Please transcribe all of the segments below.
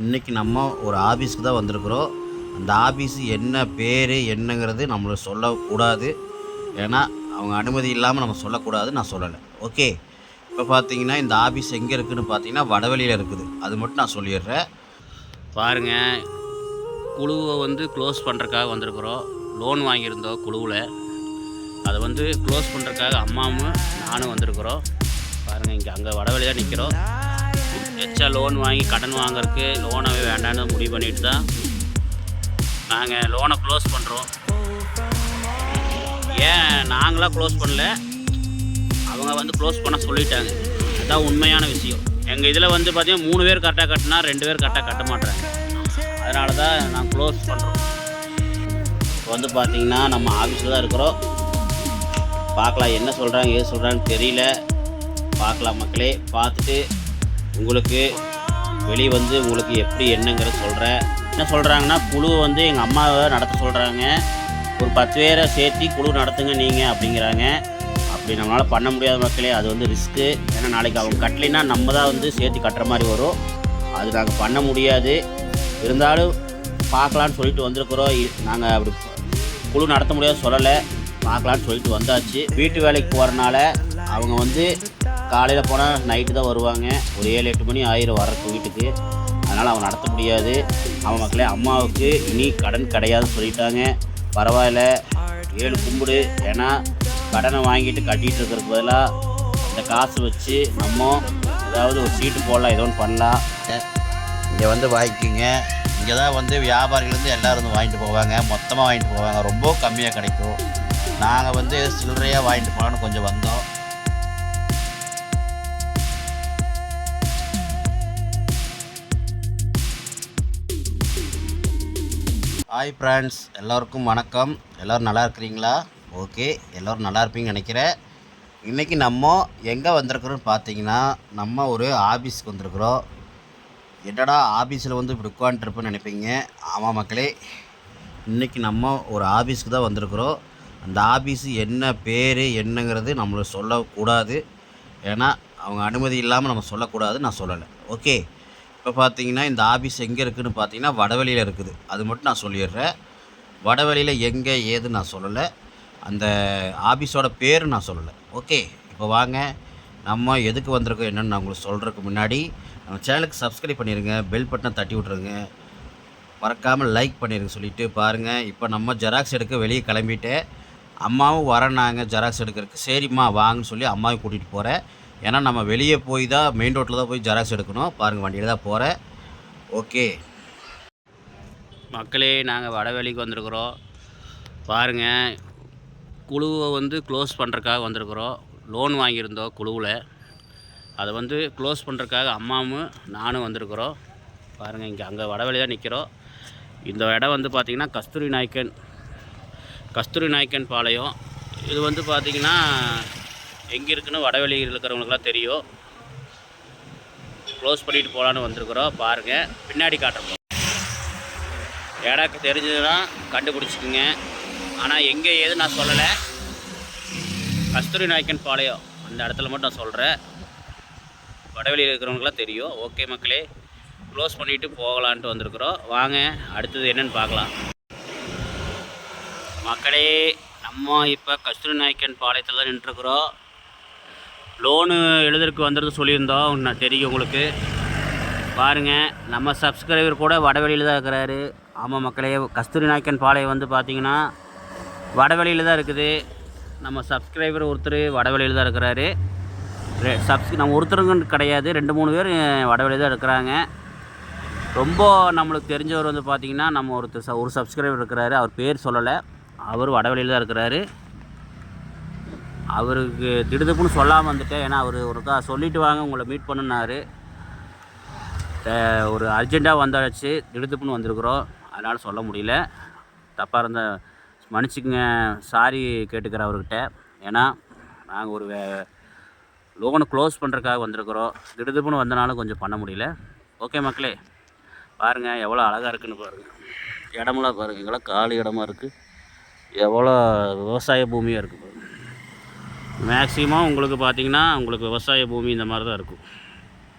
இன்றைக்கி நம்ம ஒரு ஆஃபீஸ்க்கு தான் வந்திருக்கிறோம். அந்த ஆஃபீஸ் என்ன பேர் என்னங்கிறது நம்மள சொல்லக்கூடாது. ஏன்னா அவங்க அனுமதி இல்லாமல் நம்ம சொல்லக்கூடாது. நான் சொல்லலை. ஓகே. இப்போ பார்த்தீங்கன்னா இந்த ஆஃபீஸ் எங்கே இருக்குதுன்னு பார்த்தீங்கன்னா வடவழியில் இருக்குது. அது மட்டும் நான் சொல்லிடுறேன். பாருங்கள், குழுவை க்ளோஸ் பண்ணுறதுக்காக வந்திருக்கிறோம். லோன் வாங்கியிருந்தோம் குழுவில். அதை க்ளோஸ் பண்ணுறதுக்காக அம்மாவும் நானும் வந்திருக்கிறோம். பாருங்கள், இங்கே அங்கே வடவழியாக நிற்கிறோம். எச்சா லோன் வாங்கி கடன் வாங்குறதுக்கு லோனாகவே வேண்டான்னு முடிவு பண்ணிட்டு தான் நாங்கள் லோனை க்ளோஸ் பண்ணுறோம். ஏன் நாங்களாம் க்ளோஸ் பண்ணல, அவங்க க்ளோஸ் பண்ண சொல்லிட்டாங்க. அதுதான் உண்மையான விஷயம். எங்கள் இதில் பார்த்தீங்கன்னா 3 பேர் கரெக்டாக கட்டினா 2 பேர் கரெக்டாக கட்ட மாட்டுறாங்க. அதனால தான் நாங்கள் க்ளோஸ் பண்ணுறோம். இப்போ பார்த்தீங்கன்னா நம்ம ஆஃபீஸில் தான் இருக்கிறோம். பார்க்கலாம், என்ன சொல்கிறாங்க ஏது சொல்கிறாங்கன்னு தெரியல. பார்க்கலாம் மக்களே. பார்த்துட்டு உங்களுக்கு வெளியே உங்களுக்கு எப்படி என்னங்கிறத சொல்கிறேன். என்ன சொல்கிறாங்கன்னா, குழு எங்கள் அம்மாவை நடத்த சொல்கிறாங்க. ஒரு 10 பேரை சேர்த்து குழு நடத்துங்க நீங்கள் அப்படிங்கிறாங்க. அப்படி நம்மளால் பண்ண முடியாத மக்களே. அது ரிஸ்க்கு. ஏன்னா நாளைக்கு அவங்க கட்டலைன்னா நம்ம தான் சேர்த்து கட்டுற மாதிரி வரும். அது நாங்கள் பண்ண முடியாது. இருந்தாலும் பார்க்கலான்னு சொல்லிட்டு வந்திருக்கிறோம். நாங்கள் அப்படி குழு நடத்த முடியாது சொல்லலை. பார்க்கலான்னு சொல்லிட்டு வந்தாச்சு. வீட்டு வேலைக்கு போகிறனால அவங்க காலையில் போனால் நைட்டு தான் வருவாங்க. ஒரு 7-8 மணி ஆயிரம் வர்றதுக்கு வீட்டுக்கு. அதனால் அவன் நடத்த முடியாது. அவன் மக்களே, அம்மாவுக்கு இனி கடன் கிடையாதுன்னு சொல்லிட்டாங்க. பரவாயில்ல, 7 கும்பிடு. ஏன்னா கடனை வாங்கிட்டு கட்டிகிட்டு இருக்கிறதுக்கு பதிலாக அந்த காசு வச்சு நம்ம ஏதாவது ஒரு சீட்டு போடலாம், ஏதோ ஒன்று பண்ணலாம். இங்கே வாங்கிக்கிங்க. இங்கே தான் வியாபாரிகள் எல்லோரும் வாங்கிட்டு போவாங்க. மொத்தமாக வாங்கிட்டு போவாங்க. ரொம்ப கம்மியாக கிடைக்கும். நாங்கள் சில்லறையாக வாங்கிட்டு போகலான்னு கொஞ்சம் வந்தோம். ஹாய் ஃப்ரெண்ட்ஸ், எல்லோருக்கும் வணக்கம். எல்லோரும் நல்லா இருக்கிறீங்களா? ஓகே, எல்லோரும் நல்லா இருப்பீங்கன்னு நினைக்கிறேன். இன்றைக்கி நம்ம எங்கே வந்திருக்கிறோன்னு பார்த்தீங்கன்னா, நம்ம ஒரு ஆஃபீஸ்க்கு வந்திருக்கிறோம். என்னடா ஆஃபீஸில் இப்படி உட்காந்துருப்பேன்னு நினைப்பீங்க. ஆமாம் மக்களே, இன்றைக்கி நம்ம ஒரு ஆஃபீஸ்க்கு தான் வந்திருக்கிறோம். அந்த ஆஃபீஸு என்ன பேர் என்னங்கிறது நம்மள சொல்லக்கூடாது. ஏன்னா அவங்க அனுமதி இல்லாமல் நம்ம சொல்லக்கூடாது. நான் சொல்லலை. ஓகே. இப்போ பார்த்தீங்கன்னா இந்த ஆஃபீஸ் எங்கே இருக்குதுன்னு பார்த்தீங்கன்னா வடவழியில் இருக்குது. அது மட்டும் நான் சொல்லிடுறேன். வடவழியில் எங்கே ஏதுன்னு நான் சொல்லலை. அந்த ஆஃபீஸோட பேர் நான் சொல்லலை. ஓகே. இப்போ வாங்க, நம்ம எதுக்கு வந்திருக்கோம் என்னென்னு நான் உங்களுக்கு சொல்கிறதுக்கு முன்னாடி நம்ம சேனலுக்கு சப்ஸ்கிரைப் பண்ணிடுங்க. பெல் பட்டனை தட்டி விட்ருங்க. மறக்காமல் லைக் பண்ணிடுங்க. சொல்லிவிட்டு பாருங்கள், இப்போ நம்ம ஜெராக்ஸ் எடுக்க வெளியே கிளம்பிட்டேன். அம்மாவும் வரேன்னாங்க ஜெராக்ஸ் எடுக்கிறதுக்கு. சரிம்மா வாங்கன்னு சொல்லி அம்மாவும் கூட்டிகிட்டு போகிறேன். ஏன்னா நம்ம வெளியே போய் தான் மெயின் ரோட்டில் தான் போய் ஜெராக்ஸ் எடுக்கணும். பாருங்கள், வண்டியில் தான் போகிறேன். ஓகே மக்களே, நாங்கள் வடவெளிக்கு வந்திருக்கிறோம். பாருங்கள், குழுவை க்ளோஸ் பண்ணுறதுக்காக வந்திருக்கிறோம். லோன் வாங்கியிருந்தோம் குழுவில். அதை க்ளோஸ் பண்ணுறதுக்காக அம்மாவும் நானும் வந்திருக்கிறோம். பாருங்கள், இங்கே அங்கே வடவெளி தான் நிற்கிறோம். இந்த இடம் பார்த்திங்கன்னா கஸ்தூரி நாயக்கன் பாளையம். இது பார்த்திங்கன்னா எங்கே இருக்குன்னு வடவெளியில் இருக்கிறவங்களுக்குலாம் தெரியும். க்ளோஸ் பண்ணிட்டு போகலான்னு வந்திருக்கிறோம். பாருங்கள், பின்னாடி காட்டுறோம். இடம் தெரிஞ்சதுன்னா கண்டுபிடிச்சிக்குங்க. ஆனால் எங்கே ஏது நான் சொல்லலை. கஸ்தூரி நாயக்கன் பாளையம் அந்த இடத்துல மட்டும் நான் சொல்கிறேன். வடவெளியில் இருக்கிறவங்களுக்குலாம் தெரியும். ஓகே மக்களே, க்ளோஸ் பண்ணிவிட்டு போகலான்ட்டு வந்திருக்கிறோம். வாங்க, அடுத்தது என்னென்னு பார்க்கலாம். மக்களே, நம்ம இப்போ கஸ்தூரி நாயக்கன் பாளையத்தில் தான் நின்றுருக்குறோம். லோனு எழுதுறதுக்கு வந்துடுறது சொல்லியிருந்தோம். நான் தெரியும் உங்களுக்கு. பாருங்கள், நம்ம சப்ஸ்கிரைபர் கூட வடவெளியில் தான் இருக்கிறாரு. ஆமாம் மக்களே, கஸ்தூரி நாயக்கன் பாளையம் பார்த்திங்கன்னா வடவெளியில் தான் இருக்குது. நம்ம சப்ஸ்கிரைபர் ஒருத்தர் வடவெளியில் தான் இருக்கிறாரு. நம்ம ஒருத்தருங்க கிடையாது, 2-3 பேர் வடவெளியில் தான் இருக்கிறாங்க. ரொம்ப நம்மளுக்கு தெரிஞ்சவர் பார்த்திங்கன்னா நம்ம ஒரு சப்ஸ்கிரைபர் இருக்கிறாரு. அவர் பேர் சொல்லலை. அவர் வடவெளியில் தான் இருக்கிறாரு. அவருக்கு திடுதுப்புன்னு சொல்லாமல் வந்துட்டேன். ஏன்னா அவர் ஒருக்கா சொல்லிவிட்டு வாங்க உங்களை மீட் பண்ணுனாரு. ஒரு அர்ஜெண்ட்டாக வந்தாச்சு, திடுதுப்புன்னு வந்திருக்கிறோம். அதனால் சொல்ல முடியல. தப்பாக இருந்தால் மன்னிச்சுக்குங்க. சாரி கேட்டுக்கிறேன் அவர்கிட்ட. ஏன்னா நாங்கள் ஒரு லோனை க்ளோஸ் பண்ணுறதுக்காக வந்திருக்கிறோம். திடுதுப்புன்னு வந்தனாலும் கொஞ்சம் பண்ண முடியல. ஓகே மக்களே, பாருங்கள் எவ்வளோ அழகாக இருக்குதுன்னு பாருங்கள். இடமெல்லாம் பாருங்கள், எங்கெல்லாம் காலி இடமா இருக்குது. எவ்வளோ விவசாய பூமியாக இருக்குது. மேக்ஸிமம் உங்களுக்கு பார்த்திங்கன்னா உங்களுக்கு விவசாய பூமி இந்த மாதிரி தான் இருக்கும்.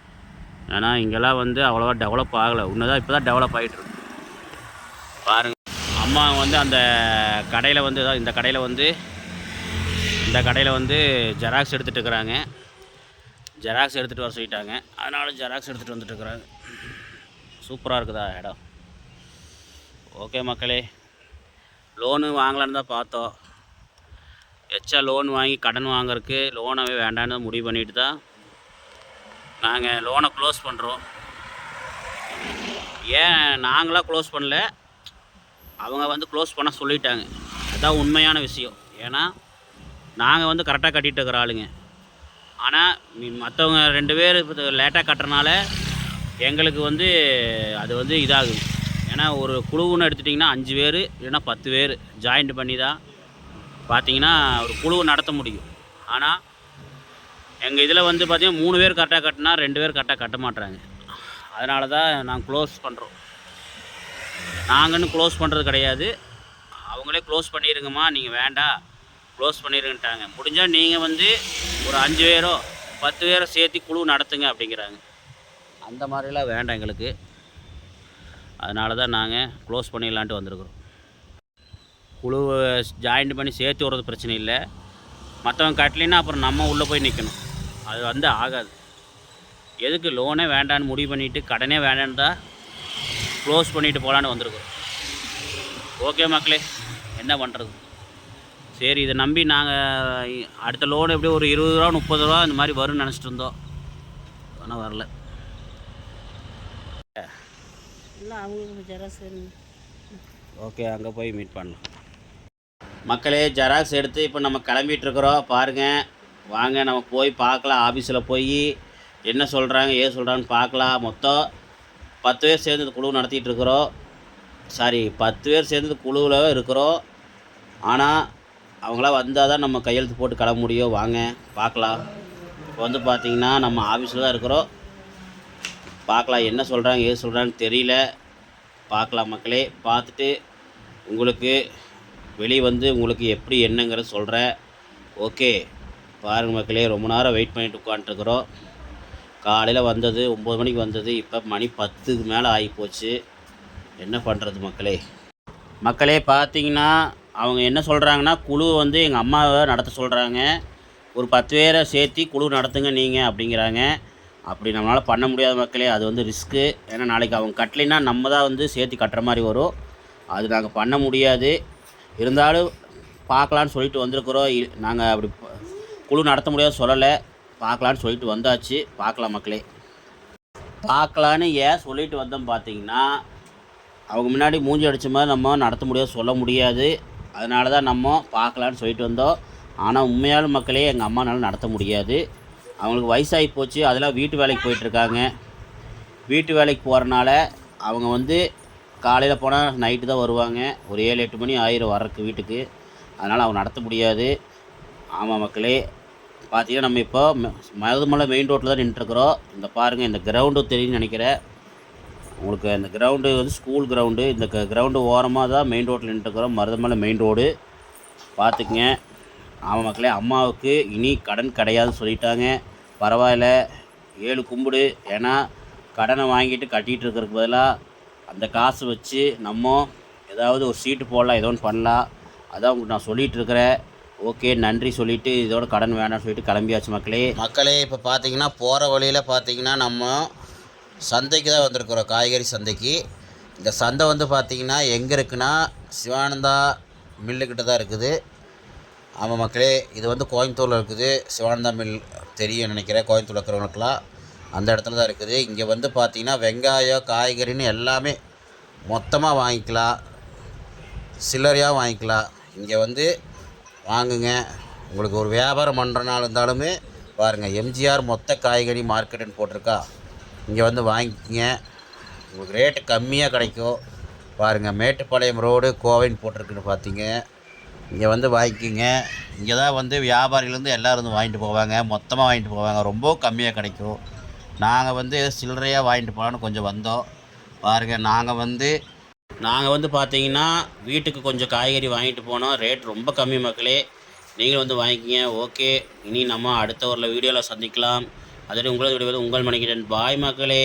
ஏன்னா இங்கெல்லாம் வந்து அவ்வளோவா டெவலப் ஆகலை, இன்னும் இப்போ தான் டெவலப் ஆகிட்டுருக்கு. பாருங்கள், அம்மா வந்து அந்த கடையில் வந்து இந்த கடையில் வந்து ஜெராக்ஸ் எடுத்துகிட்டு இருக்கிறாங்க. ஜெராக்ஸ் எடுத்துகிட்டு வர சொல்லிட்டாங்க, அதனால ஜெராக்ஸ் எடுத்துகிட்டு வந்துட்டுருக்குறாங்க. சூப்பராக இருக்குதா இடம். ஓகே மக்களே, லோனு வாங்கலான்னு தான் பார்த்தோம். எச்சா லோன் வாங்கி கடன் வாங்குறதுக்கு லோனவே வேண்டான்னு முடிவு பண்ணிட்டு தான் நாங்கள் லோனை க்ளோஸ் பண்ணுறோம். ஏன் நாங்களாம் க்ளோஸ் பண்ணல, அவங்க வந்து க்ளோஸ் பண்ண சொல்லிட்டாங்க. அதுதான் உண்மையான விஷயம். ஏன்னா நாங்கள் வந்து கரெக்டாக கட்டிகிட்டு இருக்கிற ஆளுங்க. ஆனால் மற்றவங்க 2 பேர் லேட்டாக கட்டுறனால எங்களுக்கு வந்து அது வந்து இதாகுது. ஏன்னா ஒரு குழுவுன்னு எடுத்துட்டிங்கன்னா 5 பேர் இல்லைன்னா 10 பேர் ஜாயிண்ட் பண்ணி தான் பார்த்திங்கன்னா ஒரு குழுவை நடத்த முடியும். ஆனால் எங்கள் இதில் வந்து பார்த்திங்கன்னா 3 பேர் கரெக்டாக கட்டினா 2 பேர் கரெக்டாக கட்ட மாட்டுறாங்க. அதனால தான் நாங்கள் க்ளோஸ் பண்ணுறோம். நாங்கன்னு க்ளோஸ் பண்ணுறது கிடையாது, அவங்களே க்ளோஸ் பண்ணிடுங்கம்மா, நீங்கள் வேண்டாம் க்ளோஸ் பண்ணிடுங்கட்டாங்க. முடிஞ்சால் நீங்கள் வந்து ஒரு 5 பேரோ 10 பேரோ சேர்த்து குழு நடத்துங்க அப்படிங்கிறாங்க. அந்த மாதிரிலாம் வேண்டாம் எங்களுக்கு. அதனால தான் நாங்கள் க்ளோஸ் பண்ணிடலான்ட்டு வந்திருக்குறோம். குழுவை ஜாயிண்ட் பண்ணி சேர்த்து விடுறது பிரச்சனை இல்லை, மற்றவங்க கட்டலைன்னா அப்புறம் நம்ம உள்ளே போய் நிற்கணும். அது வந்து ஆகாது. எதுக்கு லோனே வேண்டான்னு முடிவு பண்ணிவிட்டு கடனே வேண்டான்னு தான் க்ளோஸ் பண்ணிவிட்டு போகலான்னு வந்திருக்கோம். ஓகே மக்களே, என்ன பண்ணுறது. சரி, இதை நம்பி நாங்கள் அடுத்த லோன் எப்படியும் ஒரு 20 ரூபா 30 ரூபா இந்த மாதிரி வரும்னு நினச்சிட்டு இருந்தோம். ஆனால் வரல. ஓகே, அங்கே போய் மீட் பண்ணலாம். மக்களே, ஜெராக்ஸ் எடுத்து இப்போ நம்ம கிளம்பிகிட்ருக்குறோம். பாருங்கள், வாங்க நம்ம போய் பார்க்கலாம். ஆஃபீஸில் போய் என்ன சொல்கிறாங்க ஏது சொல்கிறாங்கன்னு பார்க்கலாம். மொத்தம் 10 பேர் சேர்ந்து இந்த குழு நடத்திட்டு இருக்கிறோம். 10 பேர் சேர்ந்து குழுவில் இருக்கிறோம். ஆனால் அவங்களாம் வந்தால் தான் நம்ம கையெழுத்து போட்டு கிளம்ப முடியும். வாங்க பார்க்கலாம். இப்போ வந்து பார்த்திங்கன்னா நம்ம ஆஃபீஸில் தான் இருக்கிறோம். பார்க்கலாம், என்ன சொல்கிறாங்க ஏது சொல்கிறாங்கன்னு தெரியல. பார்க்கலாம் மக்களே. பார்த்துட்டு உங்களுக்கு வெளியே வந்து உங்களுக்கு எப்படி என்னங்கிறத சொல்கிறேன். ஓகே, பாருங்கள் மக்களே, ரொம்ப நேரம் வெயிட் பண்ணிட்டு உட்காந்துருக்குறோம். காலையில் வந்தது 9 மணிக்கு வந்தது, இப்போ மணி 10க்கு மேலே ஆகிப்போச்சு. என்ன பண்ணுறது மக்களே. பார்த்தீங்கன்னா அவங்க என்ன சொல்கிறாங்கன்னா, குழு வந்து எங்கள் அம்மாவை நடத்த சொல்கிறாங்க. ஒரு 10 பேரை சேர்த்து குழு நடத்துங்க நீங்கள் அப்படிங்கிறாங்க. அப்படி நம்மளால் பண்ண முடியாத மக்களே. அது வந்து ரிஸ்க்கு. ஏன்னா நாளைக்கு அவங்க கட்டலைன்னா நம்ம தான் வந்து சேர்த்து கட்டுற மாதிரி வரும். அது நாங்கள் பண்ண முடியாது. இருந்தாலும் பார்க்கலான்னு சொல்லிட்டு வந்திருக்கிறோம். நாங்கள் அப்படி குழு நடத்த முடியாது சொல்லலை, பார்க்கலான்னு சொல்லிட்டு வந்தாச்சு. பார்க்கலாம் மக்களே. பார்க்கலான்னு ஏன் சொல்லிட்டு வந்தோம் பார்த்தீங்கன்னா, அவங்க முன்னாடி மூஞ்சி அடித்த மாதிரி நம்ம நடத்த முடியாது சொல்ல முடியாது. அதனால தான் நம்ம பார்க்கலான்னு சொல்லிட்டு வந்தோம். ஆனால் உண்மையான மக்களே, எங்கள் அம்மானால நடத்த முடியாது. அவங்களுக்கு வயசாகி போச்சு. அதெல்லாம் வீட்டு வேலைக்கு போயிட்டுருக்காங்க. வீட்டு வேலைக்கு போகிறனால அவங்க வந்து காலையில் போனால் நைட்டு தான் வருவாங்க. ஒரு 7-8 மணி ஆயிரம் வர்றதுக்கு வீட்டுக்கு. அதனால் அவங்க நடத்த முடியாது. ஆமாம் மக்களே. பார்த்தீங்கன்னா நம்ம இப்போ மருதமலை மெயின் ரோட்டில் தான் நின்றுட்டுருக்குறோம். இந்த பாருங்கள், இந்த கிரவுண்டு தெரியும்னு நினைக்கிறேன் உங்களுக்கு. இந்த கிரவுண்டு வந்து ஸ்கூல் கிரவுண்டு. இந்த கிரவுண்டு ஓரமாக தான் மெயின் ரோட்டில் நின்றுட்டுருக்குறோம். மருதமலை மெயின் ரோடு பார்த்துக்குங்க. ஆமாம் மக்களே, அம்மாவுக்கு இனி கடன் கிடையாதுன்னு சொல்லிட்டாங்க. பரவாயில்ல, 7 கும்பிடு. ஏன்னா கடனை வாங்கிட்டு கட்டிகிட்டு இருக்கிறதுக்கு பதிலாக அந்த காசு வச்சு நம்ம ஏதாவது ஒரு சீட்டு போடலாம், ஏதோ ஒன்று பண்ணலாம். அதான் உங்களுக்கு நான் சொல்லிகிட்ருக்கிறேன். ஓகே, நன்றி சொல்லிவிட்டு இதோட கடன் வேணாம்னு சொல்லிட்டு கிளம்பியாச்சு மக்களே. இப்போ பார்த்தீங்கன்னா போகிற வழியில் பார்த்தீங்கன்னா நம்ம சந்தைக்கு தான் வந்திருக்கிறோம், காய்கறி சந்தைக்கு. இந்த சந்தை வந்து பார்த்திங்கன்னா எங்கே இருக்குன்னா சிவானந்தா மில்லுக்கிட்ட தான் இருக்குது. ஆமாம் மக்களே, இது வந்து கோயம்புத்தூரில் இருக்குது. சிவானந்தா மில் தெரியும் நினைக்கிறேன் கோயம்புத்தூரில் இருக்கிறவங்களுக்குலாம். அந்த இடத்துல தான் இருக்குது. இங்கே வந்து பார்த்திங்கன்னா வெங்காயம் காய்கறின்னு எல்லாமே மொத்தமாக வாங்கிக்கலாம், சில்லறையாக வாங்கிக்கலாம். இங்கே வந்து வாங்குங்க. உங்களுக்கு ஒரு வியாபாரம் பண்ணுறனால இருந்தாலுமே பாருங்கள், எம்ஜிஆர் மொத்த காய்கறி மார்க்கெட்டுன்னு போட்டிருக்கா. இங்கே வந்து வாங்கிக்கங்க, உங்களுக்கு ரேட்டு கம்மியாக கிடைக்கும். பாருங்கள், மேட்டுப்பாளையம் ரோடு கோவைன்னு போட்டிருக்குன்னு பார்த்தீங்க. இங்கே வந்து வாங்கிக்கோங்க. இங்கே தான் வந்து வியாபாரிலேருந்து எல்லோரும் வந்து வாங்கிட்டு போவாங்க, மொத்தமாக வாங்கிட்டு போவாங்க. ரொம்ப கம்மியாக கிடைக்கும். நாங்கள் வந்து சில்லறையாக வாங்கிட்டு போகலான்னு கொஞ்சம் வந்தோம். பாருங்கள், நாங்கள் வந்து பார்த்தீங்கன்னா வீட்டுக்கு கொஞ்சம் காய்கறி வாங்கிட்டு போனோம். ரேட் ரொம்ப கம்மி மக்களே. நீங்களும் வந்து வாங்கிக்கிங்க. ஓகே, இனி நம்ம அடுத்த ஒரு வீடியோவில் சந்திக்கலாம். அதோட உங்களது விடுவது உங்கள் மணிக்கிடன் பாய் மக்களே.